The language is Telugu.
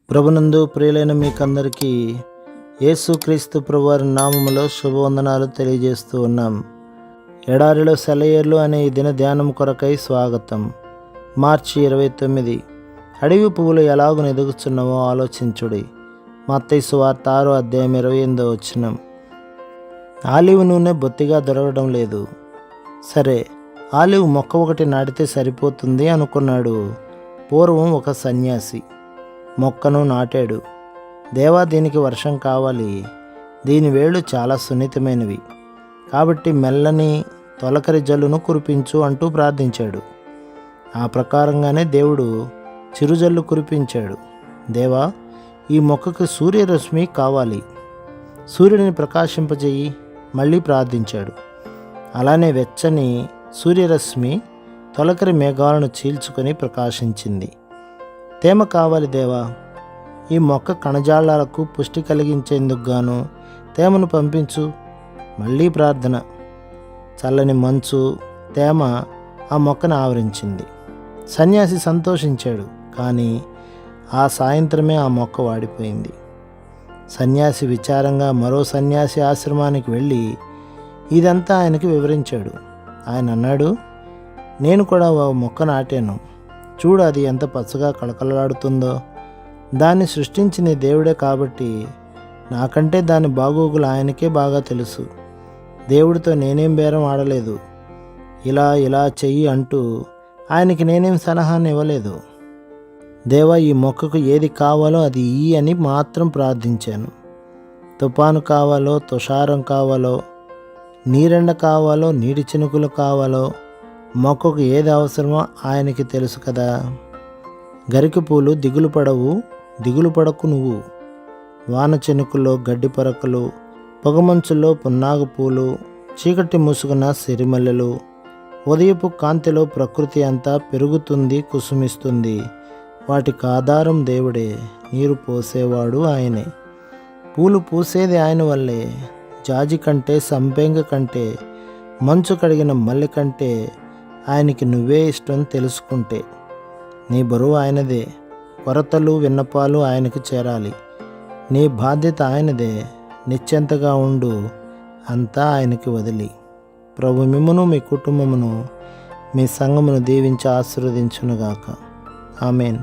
ప్రభునందు ప్రియులైన మీకందరికీ యేసుక్రీస్తు ప్రభువారి నామములో శుభవందనాలు తెలియజేస్తూ ఉన్నాం. ఎడారిలో సెలయేర్లు అనే ఈ దిన ధ్యానం కొరకై స్వాగతం. మార్చి 29. అడవి పువ్వులు ఎలాగున ఎదుగుచున్నావో ఆలోచించుడి. మత్తయి సువార్త 6:28. ఆలివ్ నూనె బొత్తిగా దొరకడం లేదు. సరే, ఆలివ్ మొక్క ఒకటి నాటితే సరిపోతుంది అనుకున్నాడు పూర్వం ఒక సన్యాసి. మొక్కను నాటాడు. దేవా, దీనికి వర్షం కావాలి, దీని వేళ్ళు చాలా సున్నితమైనవి, కాబట్టి మెల్లని తొలకరి జల్లును కురిపించు అంటూ ప్రార్థించాడు. ఆ ప్రకారంగానే దేవుడు చిరుజల్లు కురిపించాడు. దేవా, ఈ మొక్కకు సూర్యరశ్మి కావాలి, సూర్యుడిని ప్రకాశింపజేయి. మళ్ళీ ప్రార్థించాడు. అలానే వెచ్చని సూర్యరశ్మి తొలకరి మేఘాలను చీల్చుకొని ప్రకాశించింది. తేమ కావాలి దేవా, ఈ మొక్క కణజాలాలకు పుష్టి కలిగించేందుకు గాను తేమను పంపించు. మళ్ళీ ప్రార్థన. చల్లని మంచు, తేమ ఆ మొక్కను ఆవరించింది. సన్యాసి సంతోషించాడు, కానీ ఆ సాయంత్రమే ఆ మొక్క వాడిపోయింది. సన్యాసి విచారంగా మరో సన్యాసి ఆశ్రమానికి వెళ్ళి ఇదంతా ఆయనకి వివరించాడు. ఆయన అన్నాడు, నేను కూడా ఓ మొక్క నాటాను, చూడు అది ఎంత పచ్చగా కళకళలాడుతుందో. దాన్ని సృష్టించిన దేవుడే కాబట్టి నాకంటే దాని బాగోగులు ఆయనకే బాగా తెలుసు. దేవుడితో నేనేం బేరం ఆడలేదు. ఇలా చెయ్యి అంటూ ఆయనకి నేనేం సలహాన్ని ఇవ్వలేదు. దేవా, ఈ మొక్కకు ఏది కావాలో అది ఇయ్యి అని మాత్రం ప్రార్థించాను. తుఫాను కావాలో, తుషారం కావాలో, నీరెండ కావాలో, నీటి చినుకులు కావాలో, మొక్కకు ఏది అవసరమో ఆయనకి తెలుసు కదా. గరికి పూలు దిగులు పడవు, దిగులు పడకు నువ్వు. వాన చెనుకుల్లో గడ్డి పరకలు, పొగమంచుల్లో పున్నాగ పూలు, చీకటి ముసుగున సిరిమల్లెలు, ఉదయపు కాంతిలో ప్రకృతి అంతా పెరుగుతుంది, కుసుమిస్తుంది. వాటికి ఆధారం దేవుడే, నీరు పోసేవాడు ఆయనే. పూలు పూసేది ఆయన వల్లే. జాజి కంటే, సంపెంగ కంటే, మంచు కడిగిన మల్లె కంటే ఆయనకి నువ్వే ఇష్టం తెలుసుకుంటే. నీ బరువు ఆయనదే, కొరతలు విన్నపాలు ఆయనకు చేరాలి. నీ బాధ్యత ఆయనదే, నిశ్చింతగా ఉండు, అంతా ఆయనకి వదిలి. ప్రభు మిమ్మును, మీ కుటుంబమును, మీ సంఘమును దీవించి ఆశీర్వదించునుగాక. ఆమేన్.